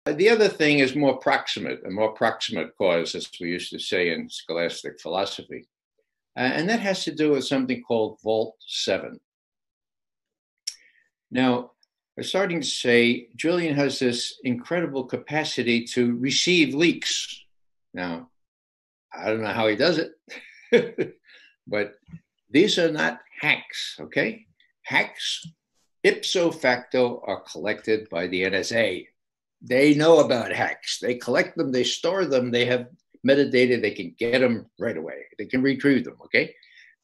The other thing is more proximate, a more proximate cause, as we used to say in scholastic philosophy. And that has to do with something called Vault 7. Now, we're starting to say Julian has this incredible capacity to receive leaks. Now, I don't know how he does it, but these are not hacks, okay? Hacks, ipso facto, are collected by the NSA. They know about hacks. They collect them, they store them, they have metadata, they can get them right away. They can retrieve them, okay?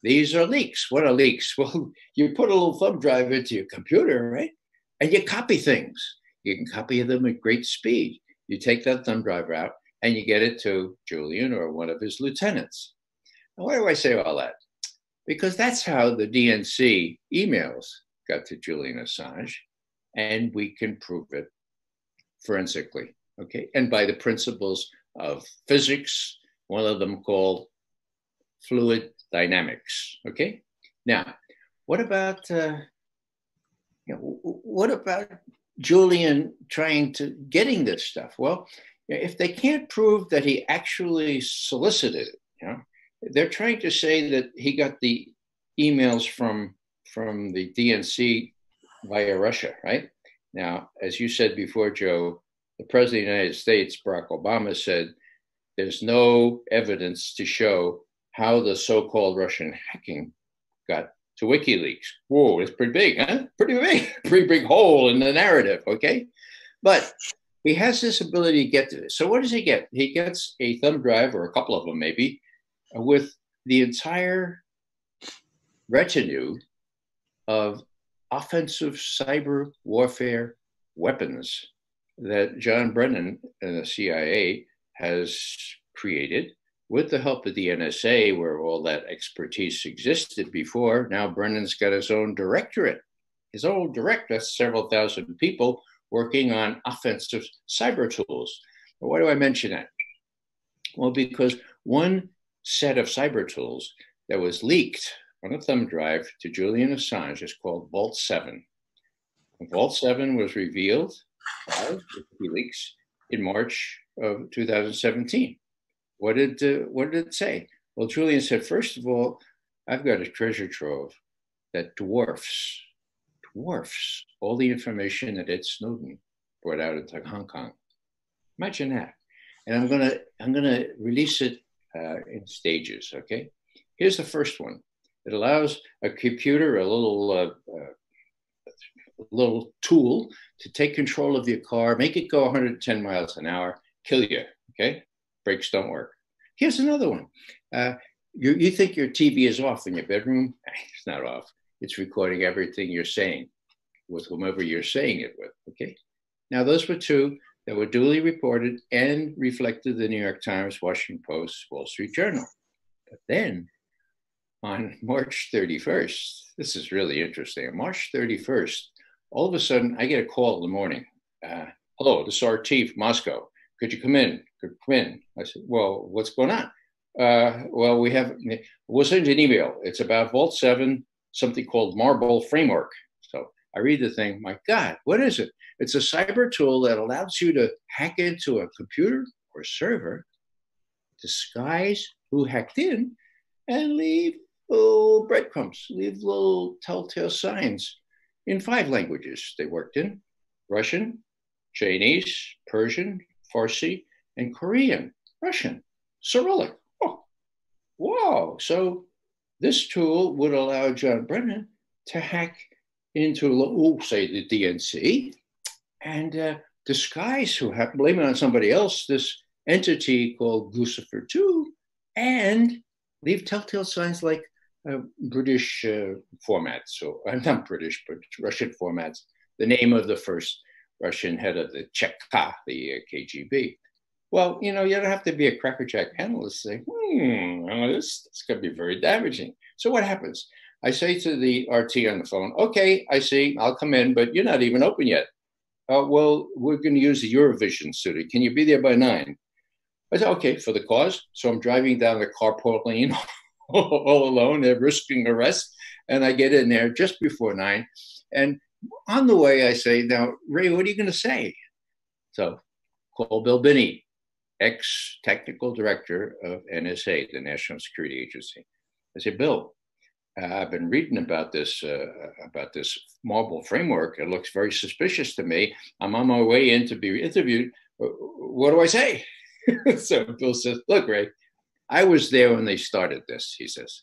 These are leaks. What are leaks? Well, you put a little thumb drive into your computer, right? And you copy things. You can copy them at great speed. You take that thumb drive out and you get it to Julian or one of his lieutenants. Now, why do I say all that? Because that's how the DNC emails got to Julian Assange, and we can prove it forensically, okay? And by the principles of physics, one of them called fluid dynamics, okay? Now, what about Julian getting this stuff? Well, if they can't prove that he actually solicited it, they're trying to say that he got the emails from the DNC via Russia, right? Now, as you said before, Joe, the President of the United States, Barack Obama, said there's no evidence to show how the so-called Russian hacking got to WikiLeaks. Whoa, it's pretty big, huh? Pretty big hole in the narrative, okay? But he has this ability to get to this. So what does he get? He gets a thumb drive, or a couple of them maybe, with the entire retinue of offensive cyber warfare weapons that John Brennan and the CIA has created with the help of the NSA, where all that expertise existed before. Now Brennan's got his own directorate, that's several thousand people working on offensive cyber tools. But why do I mention that? Well, because one set of cyber tools that was leaked on a thumb drive to Julian Assange is called Vault 7. Vault 7 was revealed by WikiLeaks in March of 2017. What did it say? Well, Julian said, first of all, I've got a treasure trove that dwarfs all the information that Ed Snowden brought out into Hong Kong. Imagine that. And I'm gonna release it in stages. Okay. Here's the first one. It allows a computer, a little tool, to take control of your car, make it go 110 miles an hour, kill you. Okay. Brakes don't work. Here's another one. You think your TV is off in your bedroom? It's not off. It's recording everything you're saying with whomever you're saying it with, okay? Now, those were two that were duly reported and reflected the New York Times, Washington Post, Wall Street Journal. But then on March 31st, this is really interesting. On March 31st, all of a sudden, I get a call in the morning. Hello, this is RT from Moscow. Could you come in? I said, well, what's going on? Well, we'll send you an email. It's about Vault 7, something called Marble Framework. So I read the thing. My God, what is it? It's a cyber tool that allows you to hack into a computer or server, disguise who hacked in, and leave little breadcrumbs, leave little telltale signs in 5 languages they worked in: Russian, Chinese, Persian, Farsi, and Korean. Russian, Cyrillic. Oh, wow. So this tool would allow John Brennan to hack into, say, the DNC and disguise blame it on somebody else, this entity called Lucifer 2, and leave telltale signs like British formats. So I'm not British, but Russian formats. The name of the first Russian head of the Cheka, the KGB. Well, you don't have to be a crackerjack analyst to say, this could be very damaging. So what happens? I say to the RT on the phone, okay, I see, I'll come in, but you're not even open yet. Well, we're going to use the Eurovision studio. Can you be there by 9? I said, okay, for the cause. So I'm driving down the carpool lane all alone, risking arrest. And I get in there just before 9. And on the way, I say, now, Ray, what are you going to say? So call Bill Binney, ex-technical director of NSA, the National Security Agency. I said, Bill, I've been reading about this marble framework. It looks very suspicious to me. I'm on my way in to be interviewed. What do I say? So Bill says, look, Ray, I was there when they started this, he says.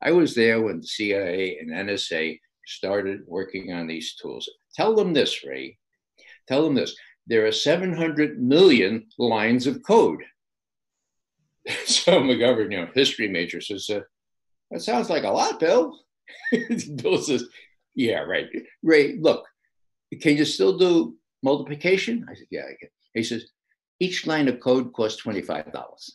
I was there when the CIA and NSA started working on these tools. Tell them this, Ray. Tell them this. There are 700 million lines of code. So McGovern, history major, says, that sounds like a lot, Bill. Bill says, yeah, right. Ray, look, can you still do multiplication? I said, yeah, I can. He says, each line of code costs $25.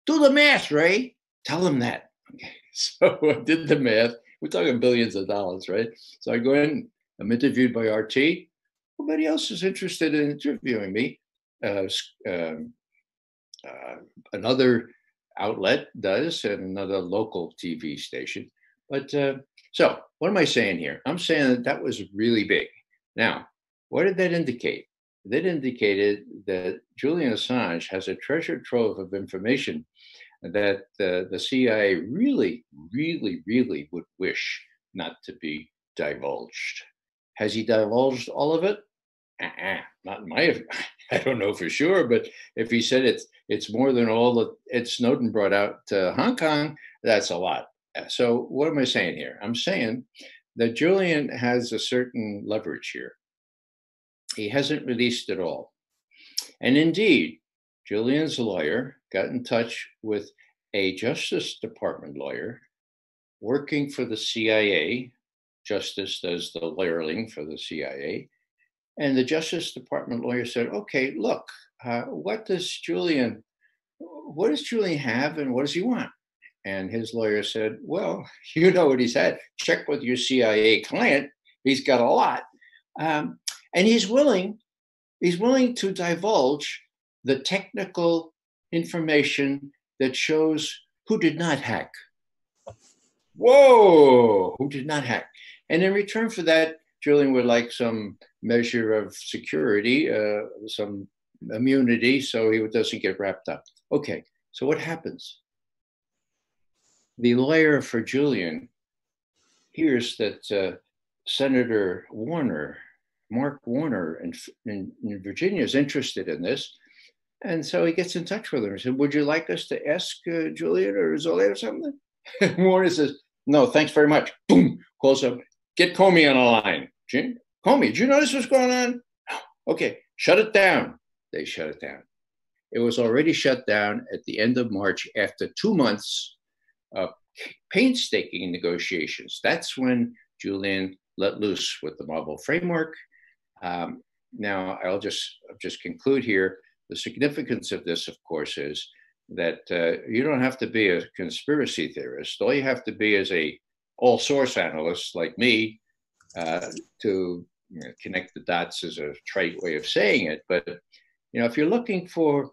Do the math, Ray. Tell him that. Okay. So I did the math. We're talking billions of dollars, right? So I go in, I'm interviewed by RT. Nobody else is interested in interviewing me. Another outlet does, and another local TV station. But so what am I saying here? I'm saying that was really big. Now, what did that indicate? That indicated that Julian Assange has a treasure trove of information that the CIA really, really, really would wish not to be divulged. Has he divulged all of it? Not in my, I don't know for sure, but if he said it's more than all that Ed Snowden brought out to Hong Kong, that's a lot. So what am I saying here? I'm saying that Julian has a certain leverage here. He hasn't released it all. And indeed, Julian's lawyer got in touch with a Justice Department lawyer working for the CIA. Justice does the lawyering for the CIA. And the Justice Department lawyer said, okay, look, what does Julian have and what does he want? And his lawyer said, well, you know what he's had. Check with your CIA client. He's got a lot. And he's willing to divulge the technical information that shows who did not hack. Whoa, who did not hack. And in return for that, Julian would like some measure of security, some immunity, so he doesn't get wrapped up. Okay, so what happens? The lawyer for Julian hears that Senator Warner, Mark Warner in Virginia is interested in this. And so he gets in touch with him and said, would you like us to ask Julian or Zola or something? Warner says, no, thanks very much. Boom, calls up, get Comey on the line. Comey, did you notice what's going on? No. Okay, shut it down. They shut it down. It was already shut down at the end of March after 2 months of painstaking negotiations. That's when Julian let loose with the Marble framework. Now, I'll just conclude here. The significance of this, of course, is that you don't have to be a conspiracy theorist. All you have to be is a all-source analyst like me to connect the dots is a trite way of saying it. But if you're looking for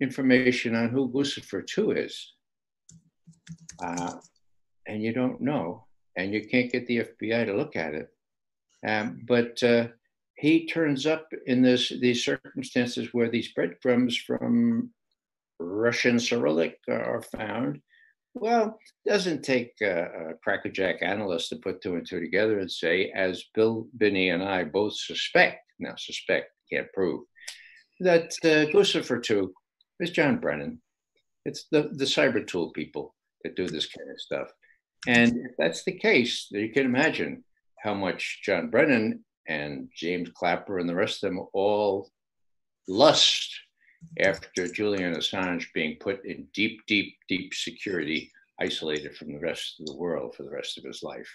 information on who Lucifer 2 is, and you don't know, and you can't get the FBI to look at it, but he turns up in these circumstances where these breadcrumbs from Russian Cyrillic are found. Well, it doesn't take a crackerjack analyst to put 2 and 2 together and say, as Bill Binney and I both suspect, can't prove, that Lucifer 2 is John Brennan. It's the cyber tool people that do this kind of stuff. And if that's the case, then you can imagine how much John Brennan and James Clapper and the rest of them all lust after Julian Assange being put in deep, deep, deep security, isolated from the rest of the world for the rest of his life.